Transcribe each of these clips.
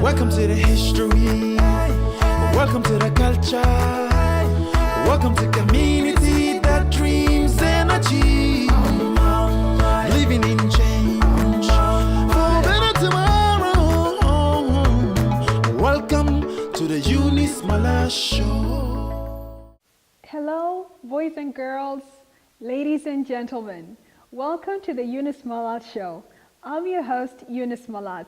Welcome to the history. Welcome to the culture. Welcome to community that dreams and achieve. Living in change for better tomorrow. Welcome to the Eunice Malath Show. Hello, boys and girls, ladies and gentlemen. Welcome to the Eunice Malath Show. I'm your host, Eunice Malath.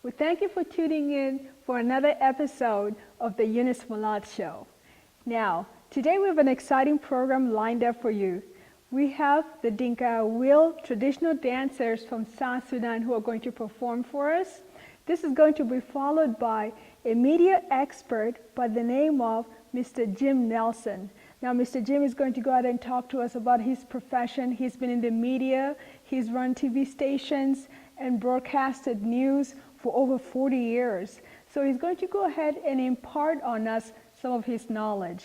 We thank you for tuning in for another episode of the Eunice Malath Show. Now, today we have an exciting program lined up for you. We have the Dinka Wheel traditional dancers from South Sudan who are going to perform for us. This is going to be followed by a media expert by the name of Mr. Jim Nelson. Now, Mr. Jim is going to go ahead and talk to us about his profession. He's been in the media, he's run TV stations and broadcasted news for over 40 years. So he's going to go ahead and impart on us some of his knowledge.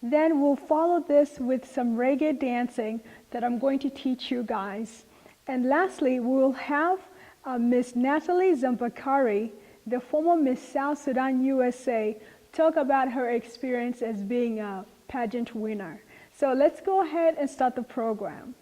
Then we'll follow this with some reggae dancing that I'm going to teach you guys. And lastly, we'll have Miss Natalie Zambakari, the former Miss South Sudan USA, talk about her experience as being a pageant winner. So let's go ahead and start the program.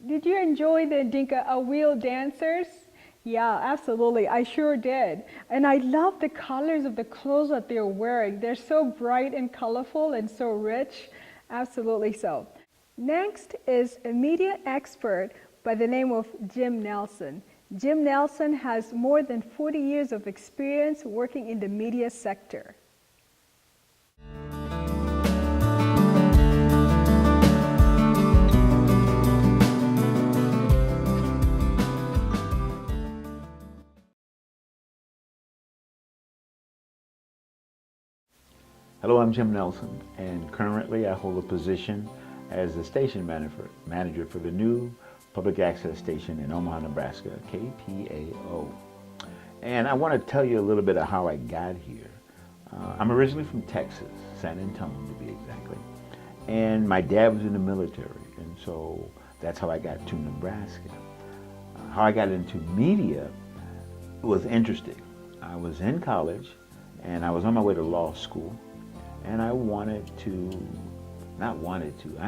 Did you enjoy the Dinka Wheel dancers? Yeah, absolutely. I sure did. And I love the colors of the clothes that they're wearing. They're so bright and colorful and so rich. Absolutely so. Next is a media expert by the name of Jim Nelson. Jim Nelson has more than 40 years of experience working in the media sector. Hello, I'm Jim Nelson, and currently I hold a position as the station manager for the new public access station in Omaha, Nebraska, KPAO. And I want to tell you a little bit of how I got here. I'm originally from Texas, San Antonio to be exactly, and my dad was in the military, and so that's how I got to Nebraska. How I got into media was interesting. I was in college, and I was on my way to law school, and I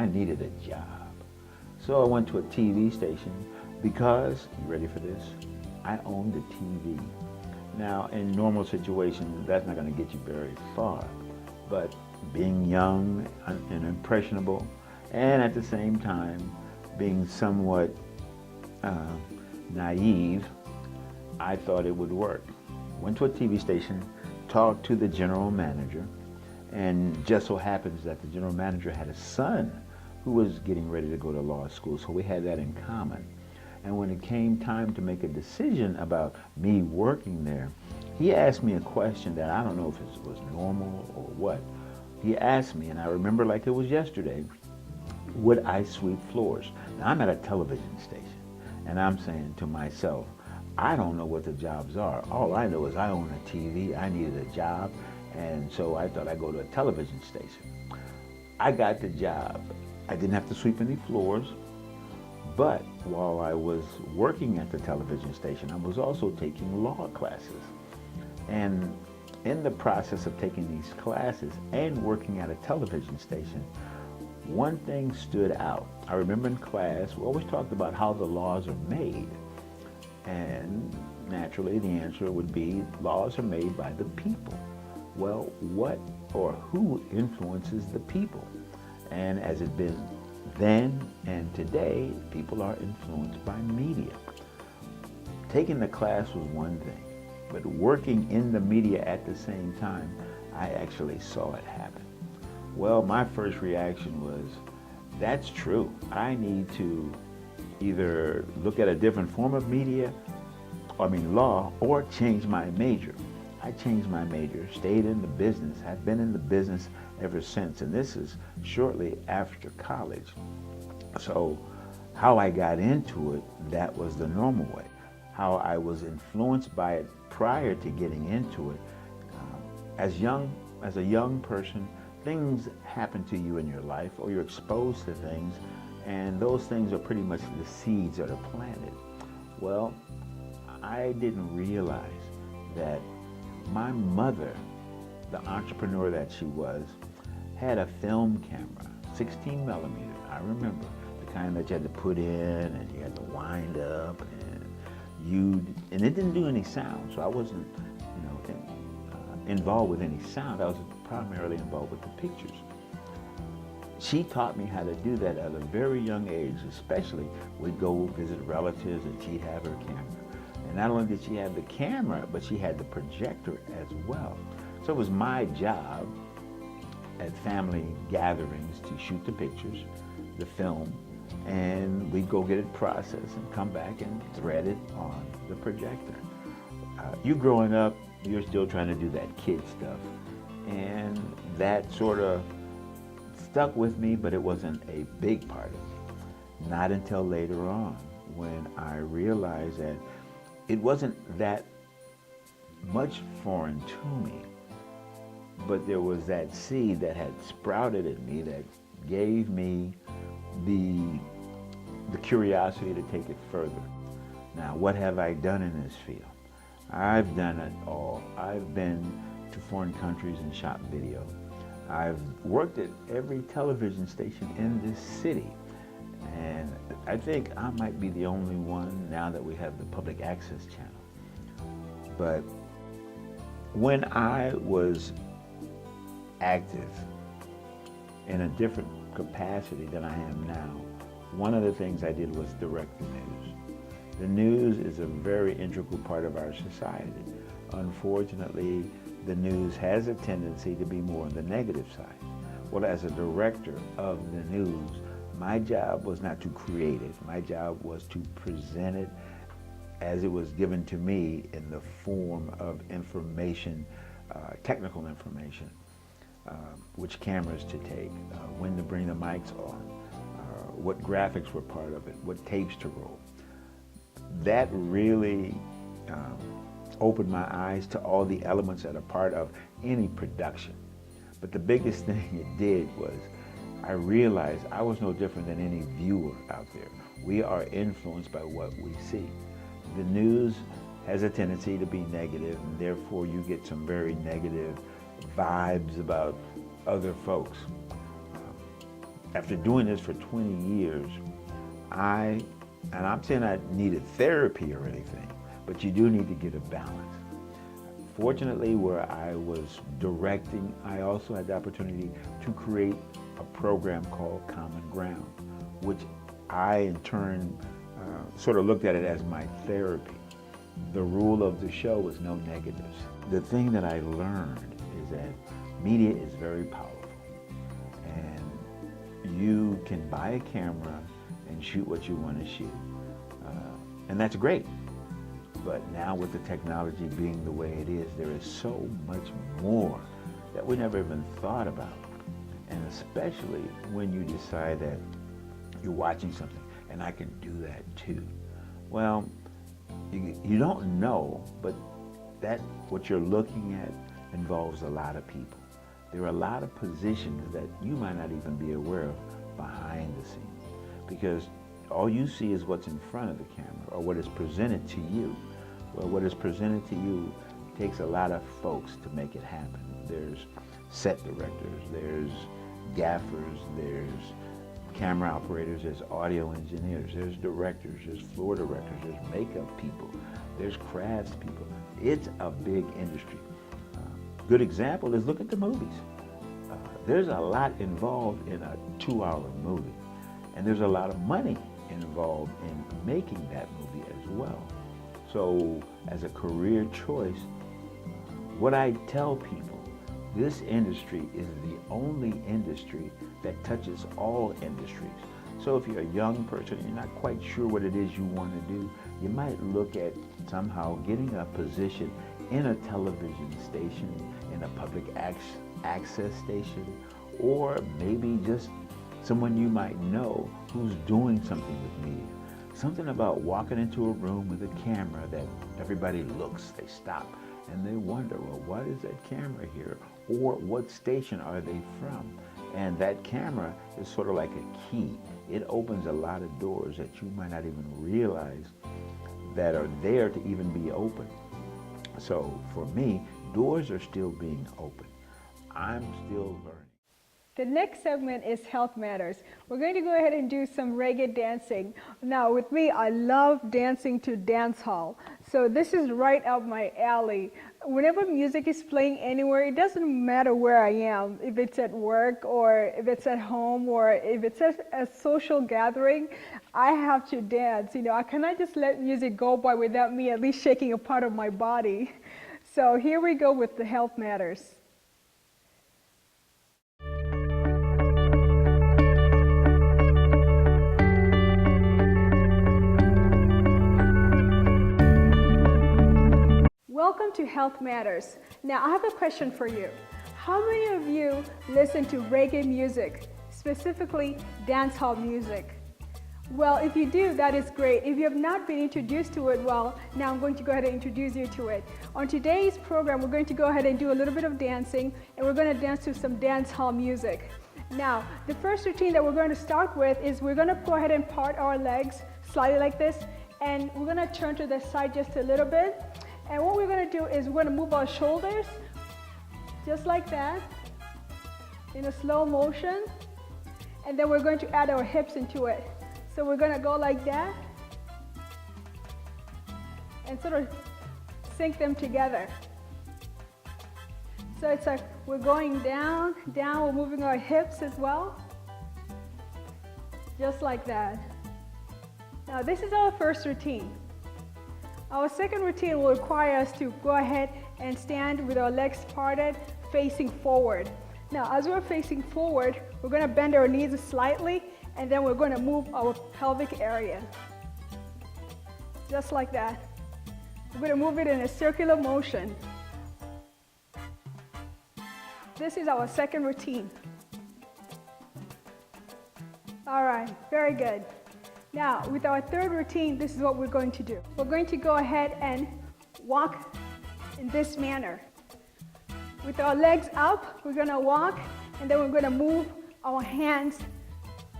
needed a job. So I went to a TV station because, you ready for this? I owned a TV. Now, in normal situations, that's not going to get you very far. But being young and impressionable, and at the same time being somewhat naive, I thought it would work. Went to a TV station, talked to the general manager, and just so happens that the general manager had a son who was getting ready to go to law school, so we had that in common. And when it came time to make a decision about me working there, he asked me a question that I don't know if it was normal or what. He asked me, and I remember like it was yesterday, would I sweep floors? Now I'm at a television station, and I'm saying to myself, I don't know what the jobs are. All I know is I own a TV, I needed a job, and so I thought I'd go to a television station. I got the job. I didn't have to sweep any floors, but while I was working at the television station, I was also taking law classes. And in the process of taking these classes and working at a television station, one thing stood out. I remember in class, we always talked about how the laws are made. And naturally, the answer would be laws are made by the people. Well, what or who influences the people? And as it been then and today, people are influenced by media. Taking the class was one thing, but working in the media at the same time, I actually saw it happen. Well, my first reaction was, that's true. I need to either look at a different form of law, or change my major. I changed my major, stayed in the business. I've been in the business ever since, and this is shortly after college. So how I got into it, that was the normal way. How I was influenced by it prior to getting into it. As a young person, things happen to you in your life, or you're exposed to things, and those things are pretty much the seeds that are planted. Well, I didn't realize that my mother, the entrepreneur that she was, had a film camera, 16 millimeter. I remember the kind that you had to put in and you had to wind up, and it didn't do any sound, so I wasn't, involved with any sound. I was primarily involved with the pictures. She taught me how to do that at a very young age, especially we'd go visit relatives and she'd have her camera. And not only did she have the camera, but she had the projector as well. So it was my job at family gatherings to shoot the pictures, the film, and we'd go get it processed and come back and thread it on the projector. You growing up, you're still trying to do that kid stuff. And that sort of stuck with me, but it wasn't a big part of me. Not until later on, when I realized that it wasn't that much foreign to me, but there was that seed that had sprouted in me that gave me the curiosity to take it further. Now, what have I done in this field? I've done it all. I've been to foreign countries and shot video. I've worked at every television station in this city. And I think I might be the only one now that we have the public access channel. But when I was active in a different capacity than I am now, one of the things I did was direct the news. The news is a very integral part of our society. Unfortunately, the news has a tendency to be more on the negative side. Well, as a director of the news, my job was not to create it. My job was to present it as it was given to me in the form of information, technical information. which cameras to take, when to bring the mics on, what graphics were part of it, what tapes to roll. That really opened my eyes to all the elements that are part of any production. But the biggest thing it did was I realized I was no different than any viewer out there. We are influenced by what we see. The news has a tendency to be negative, and therefore you get some very negative vibes about other folks. After doing this for 20 years, and I'm saying I needed therapy or anything, but you do need to get a balance. Fortunately, where I was directing, I also had the opportunity to create a program called Common Ground, which I in turn sort of looked at it as my therapy. The rule of the show was no negatives. The thing that I learned is that media is very powerful, and you can buy a camera and shoot what you want to shoot, and that's great. But now with the technology being the way it is, there is so much more that we never even thought about. And especially when you decide that you're watching something and I can do that too. Well, you don't know, but what you're looking at involves a lot of people. There are a lot of positions that you might not even be aware of behind the scenes, because all you see is what's in front of the camera or what is presented to you. Well, what is presented to you takes a lot of folks to make it happen. There's set directors, there's gaffers, there's camera operators, there's audio engineers, there's directors, there's floor directors, there's makeup people, there's crafts people. It's a big industry. Good example is look at the movies. There's a lot involved in a 2-hour movie, and there's a lot of money involved in making that movie as well. So as a career choice, what I tell people, this industry is the only industry that touches all industries. So if you're a young person and you're not quite sure what it is you want to do, you might look at somehow getting a position in a television station, in a public access station, or maybe just someone you might know who's doing something with media. Something about walking into a room with a camera that everybody looks, they stop, and they wonder, well, what is that camera here? Or what station are they from? And that camera is sort of like a key. It opens a lot of doors that you might not even realize that are there to even be open. So for me, doors are still being open. I'm still learning. The next segment is Health Matters. We're going to go ahead and do some reggae dancing. Now with me, I love dancing to dance hall. So this is right up my alley. Whenever music is playing anywhere, it doesn't matter where I am, if it's at work or if it's at home or if it's a social gathering, I have to dance. You know, I cannot just let music go by without me at least shaking a part of my body. So here we go with the Health Matters. Welcome to Health Matters. Now I have a question for you. How many of you listen to reggae music, specifically dancehall music? Well, if you do, that is great. If you have not been introduced to it, well, now I'm going to go ahead and introduce you to it. On today's program, we're going to go ahead and do a little bit of dancing, and we're going to dance to some dancehall music. Now, the first routine that we're going to start with is we're going to go ahead and part our legs slightly like this, and we're going to turn to the side just a little bit. And what we're going to do is we're going to move our shoulders just like that in a slow motion, and then we're going to add our hips into it. So we're going to go like that and sort of sync them together. So it's like we're going down, down, we're moving our hips as well, just like that. Now this is our first routine. Our second routine will require us to go ahead and stand with our legs parted, facing forward. Now, as we're facing forward, we're going to bend our knees slightly, and then we're going to move our pelvic area. Just like that. We're going to move it in a circular motion. This is our second routine. All right, very good. Now, with our third routine, this is what we're going to do. We're going to go ahead and walk in this manner. With our legs up, we're gonna walk, and then we're gonna move our hands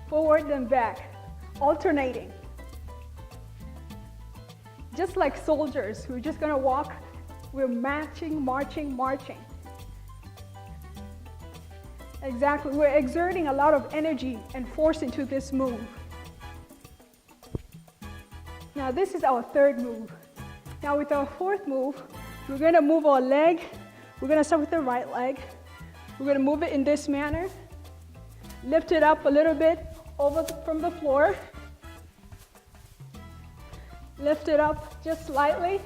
forward and back, alternating. Just like soldiers, we're just gonna walk, we're marching, marching, marching. Exactly, we're exerting a lot of energy and force into this move. Now this is our third move. Now with our fourth move, we're gonna move our leg. We're gonna start with the right leg. We're gonna move it in this manner. Lift it up a little bit from the floor. Lift it up just slightly.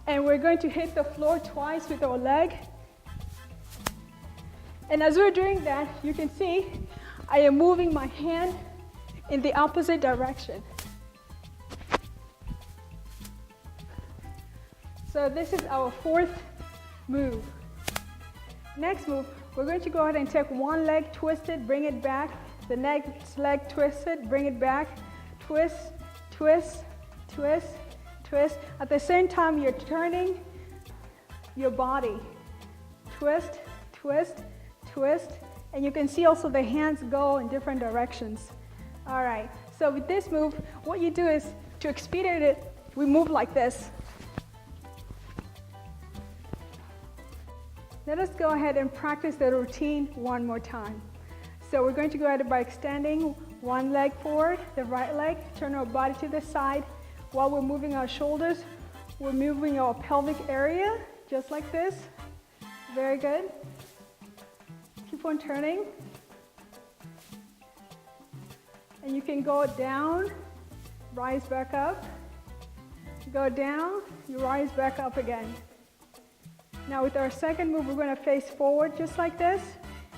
And we're going to hit the floor twice with our leg. And as we're doing that, you can see I am moving my hand in the opposite direction. So this is our fourth move. Next move, we're going to go ahead and take one leg, twist it, bring it back. The next leg, twist it, bring it back. Twist, twist, twist, twist. At the same time, you're turning your body. Twist, twist, twist. And you can see also the hands go in different directions. All right, so with this move, what you do is to expedite it, we move like this. Let us go ahead and practice the routine one more time. So we're going to go ahead by extending one leg forward, the right leg, turn our body to the side. While we're moving our shoulders, we're moving our pelvic area, just like this. Very good. Keep on turning. And you can go down, rise back up. Go down, you rise back up again. Now with our second move, we're going to face forward just like this,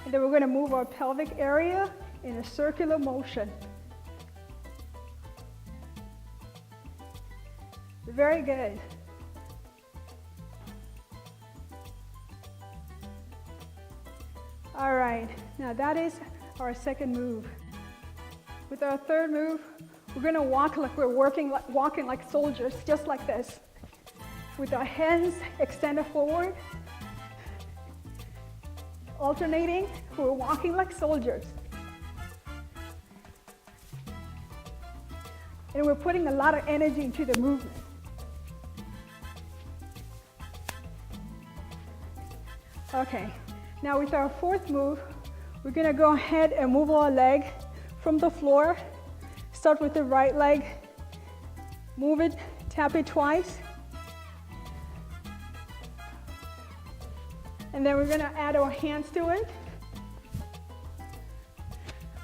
and then we're going to move our pelvic area in a circular motion. Very good. All right, now that is our second move. With our third move, we're going to walk like we're walking like soldiers, just like this. With our hands extended forward, alternating, we're walking like soldiers. And we're putting a lot of energy into the movement. Okay, now with our fourth move, we're gonna go ahead and move our leg from the floor. Start with the right leg, move it, tap it twice. And then we're gonna add our hands to it.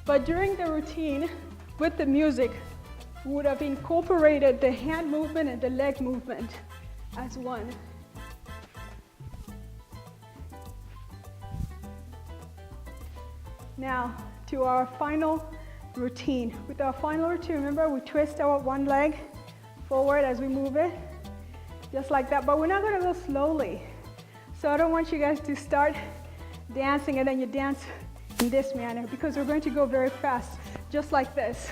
But during the routine, with the music, we would have incorporated the hand movement and the leg movement as one. Now, to our final routine. With our final routine, remember we twist our one leg forward as we move it, just like that, but we're not gonna go slowly. So I don't want you guys to start dancing and then you dance in this manner, because we're going to go very fast, just like this.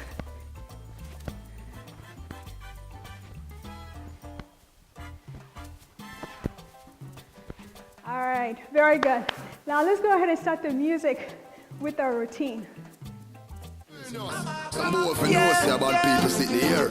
All right, very good. Now let's go ahead and start the music with our routine. Some more for know about people sitting here.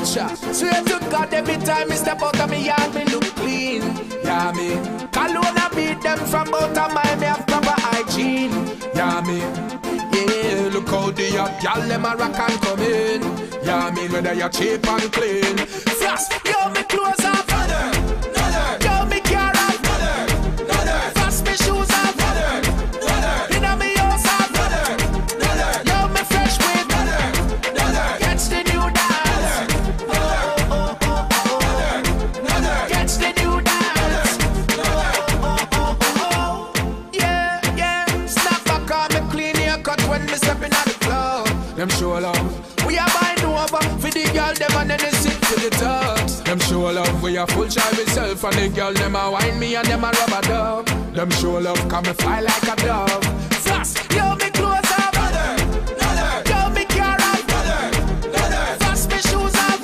Swear to God, every time I step out of me yard, me look clean. Yeah, me. Cologne I beat them from out of my me have proper hygiene. Yeah, me. Yeah, look how the y'all them a rock and come in. Yeah, me. Whether you're cheap and clean. Frost, yo, me clothes off. Yo, me car off. Frost, me shoes off. Inna me house off. Yo, me fresh with. Catch the new dance. Catch the new dance. Yeah. Snap back on me clean haircut when me stepping out the club. Them show love. We are buying over for the girl them and then they sit to the tubs. Them show love. We a full shy myself, and the girl them a wine me and them a rub a dub. Them show love, come me fly like a dove. Fast, yo me clothes up, yo me car up, fast me shoes up,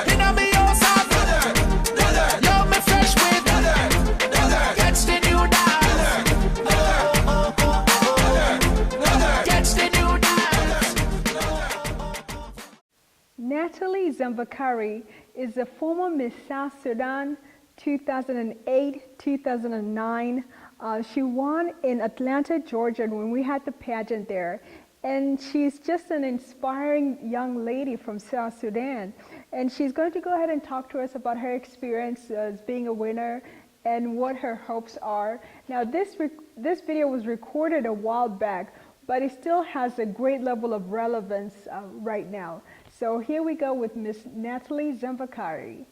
inna me house up, yo me fresh with, catch the new dance, catch the new dance. Natalie Zambakari is a former Miss South Sudan 2008-2009. She won in Atlanta, Georgia when we had the pageant there. And she's just an inspiring young lady from South Sudan. And she's going to go ahead and talk to us about her experience as being a winner and what her hopes are. Now this video was recorded a while back, but it still has a great level of relevance right now. So here we go with Miss Natalie Zambakari.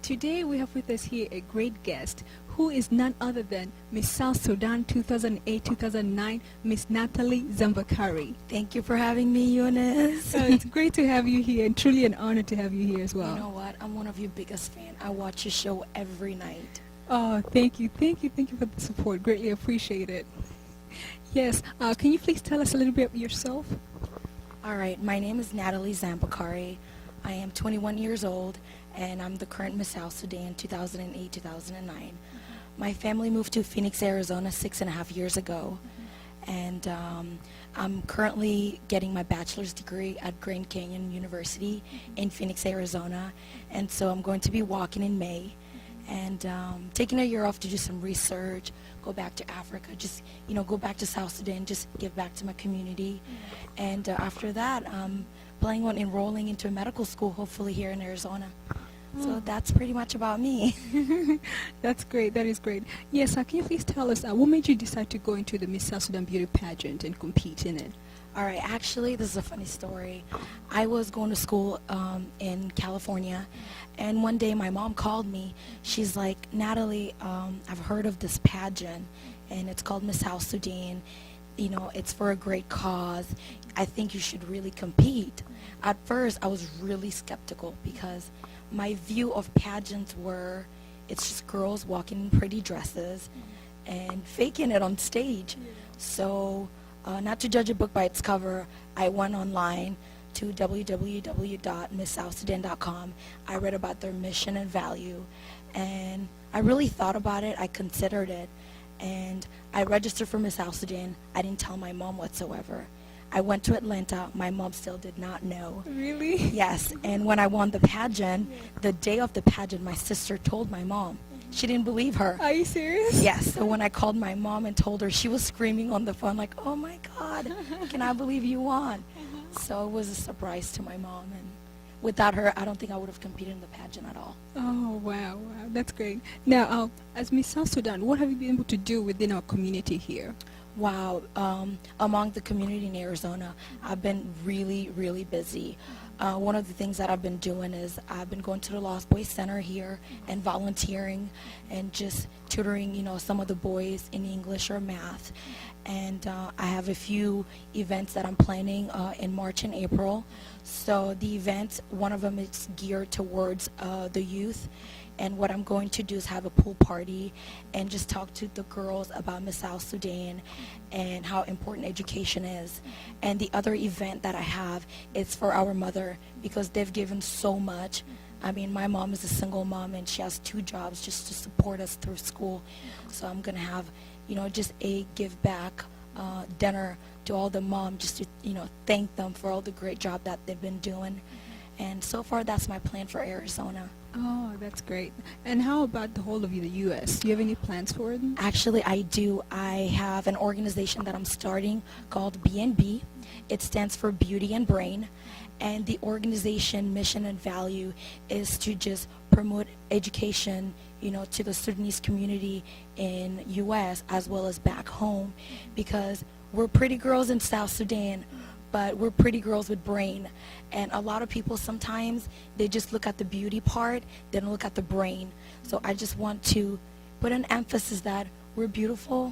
Today we have with us here a great guest who is none other than Miss South Sudan 2008-2009, Miss Natalie Zambakari. Thank you for having me, Eunice. It's great to have you here and truly an honor to have you here as well. You know what? I'm one of your biggest fans. I watch your show every night. Oh, thank you for the support. Greatly appreciate it. Yes, can you please tell us a little bit about yourself? All right, my name is Natalie Zambakari. I am 21 years old, and I'm the current Miss South Sudan 2008-2009. My family moved to Phoenix, Arizona 6.5 years ago, and I'm currently getting my bachelor's degree at Grand Canyon University in Phoenix, Arizona, and so I'm going to be walking in May, and taking a year off to do some research, go back to Africa, just go back to South Sudan, just give back to my community, and after that, planning on enrolling into a medical school, hopefully here in Arizona. So that's pretty much about me. That's great. That is great. Yes, can you please tell us what made you decide to go into the Miss South Sudan Beauty Pageant and compete in it? All right, actually, this is a funny story. I was going to school in California, and one day my mom called me. She's like, Natalie, I've heard of this pageant, and it's called Miss South Sudan. You know, it's for a great cause. I think you should really compete. At first, I was really skeptical because my view of pageants were, it's just girls walking in pretty dresses and faking it on stage. So, not to judge a book by its cover, I went online to www.misssouthsudan.com. I read about their mission and value, and I really thought about it. I considered it, and I registered for Miss South Sudan. I didn't tell my mom whatsoever. I went to Atlanta. My mom still did not know. Really? Yes, and when I won the pageant, the day of the pageant, my sister told my mom. She didn't believe her. Are you serious? Yes, so when I called my mom and told her, she was screaming on the phone like, oh my God, can I believe you won? So it was a surprise to my mom, and without her, I don't think I would have competed in the pageant at all. Oh, wow, that's great. Now, as Miss South Sudan, what have you been able to do within our community here? Wow, among the community in Arizona, I've been really, really busy. One of the things that I've been doing is I've been going to the Lost Boys Center here and volunteering and just tutoring, some of the boys in English or math. And I have a few events that I'm planning in March and April. So the events, one of them is geared towards the youth. And what I'm going to do is have a pool party and just talk to the girls about Miss South Sudan and how important education is. And the other event that I have is for our mother, because they've given so much. I mean, my mom is a single mom and she has 2 jobs just to support us through school. So I'm going to have, just a give back dinner to all the moms, just to, thank them for all the great job that they've been doing. And so far, that's my plan for Arizona. Oh, that's great. And how about the whole of the U.S.? Do you have any plans for them? Actually, I do. I have an organization that I'm starting called BNB. It stands for Beauty and Brain. And the organization mission and value is to just promote education, to the Sudanese community in U.S. as well as back home, because we're pretty girls in South Sudan, but we're pretty girls with brain. And a lot of people sometimes, they just look at the beauty part, they don't look at the brain. So I just want to put an emphasis that we're beautiful,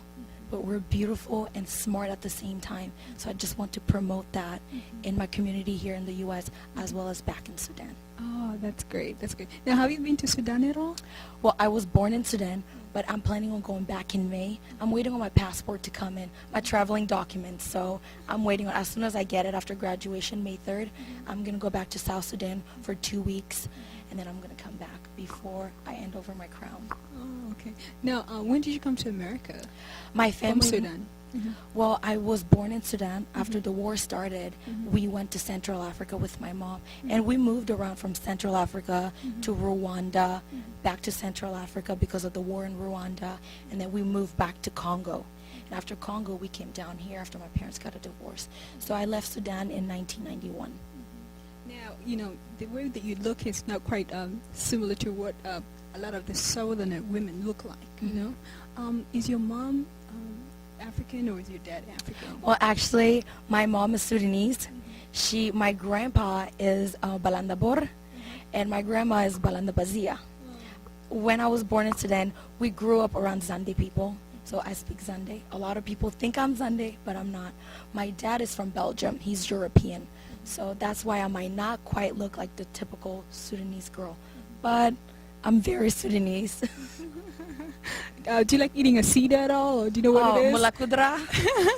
but we're beautiful and smart at the same time. So I just want to promote that in my community here in the U.S. as well as back in Sudan. Oh, that's great. That's great. Now, have you been to Sudan at all? Well, I was born in Sudan, but I'm planning on going back in May. I'm waiting on my passport to come in, my traveling documents. So I'm waiting on, as soon as I get it after graduation, May 3rd, I'm going to go back to South Sudan for 2 weeks, and then I'm going to come back before I hand over my crown. Oh, okay. Now, when did you come to America? My From family. Sudan. Well, I was born in Sudan. After the war started, we went to Central Africa with my mom. And we moved around from Central Africa to Rwanda, back to Central Africa because of the war in Rwanda. And then we moved back to Congo. And after Congo, we came down here after my parents got a divorce. So I left Sudan in 1991. Now, you know, the way that you look is not quite similar to what a lot of the Southern women look like, you know. Is your mom African or is your dad African? Well, actually, my mom is Sudanese. My grandpa is Balandabor, and my grandma is Balandabazia. When I was born in Sudan, we grew up around Zande people, so I speak Zande. A lot of people think I'm Zande, but I'm not. My dad is from Belgium. He's European, so that's why I might not quite look like the typical Sudanese girl, but I'm very Sudanese. Do you like eating a seed at all, or do you know what it is? Mulakudra,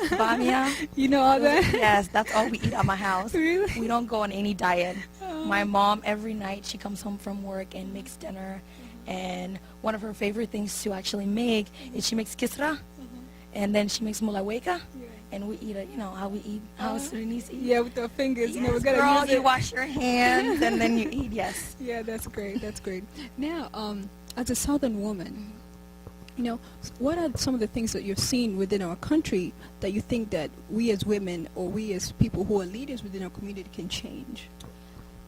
bamia. You know all that? Yes, that's all we eat at my house. Really? We don't go on any diet. My mom, every night, she comes home from work and makes dinner. And one of her favorite things to actually make is she makes kisra. And then she makes mulaweka. And we eat it, you know, how we eat, how Sudanese eat. Yeah, with our fingers. Yes, You know, we gotta girl, use you it. wash your hands and then you eat, yes. Yeah, that's great. That's great. Now, as a Southern woman, you know, what are some of the things that you've seen within our country that you think that we as women or we as people who are leaders within our community can change?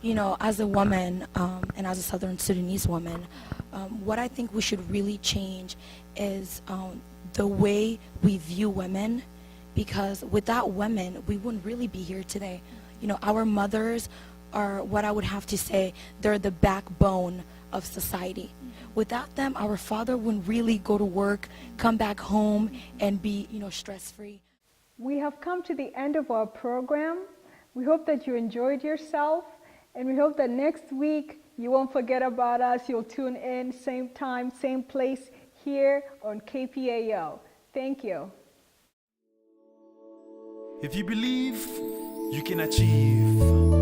You know, as a woman and as a Southern Sudanese woman, what I think we should really change is the way we view women, because without women, we wouldn't really be here today. You know, our mothers are, what I would have to say, they're the backbone of society. Without them, our father wouldn't really go to work, come back home, and be, you know, stress-free. We have come to the end of our program. We hope that you enjoyed yourself, and we hope that next week you won't forget about us. You'll tune in, same time, same place, here on KPAO. Thank you. If you believe, you can achieve.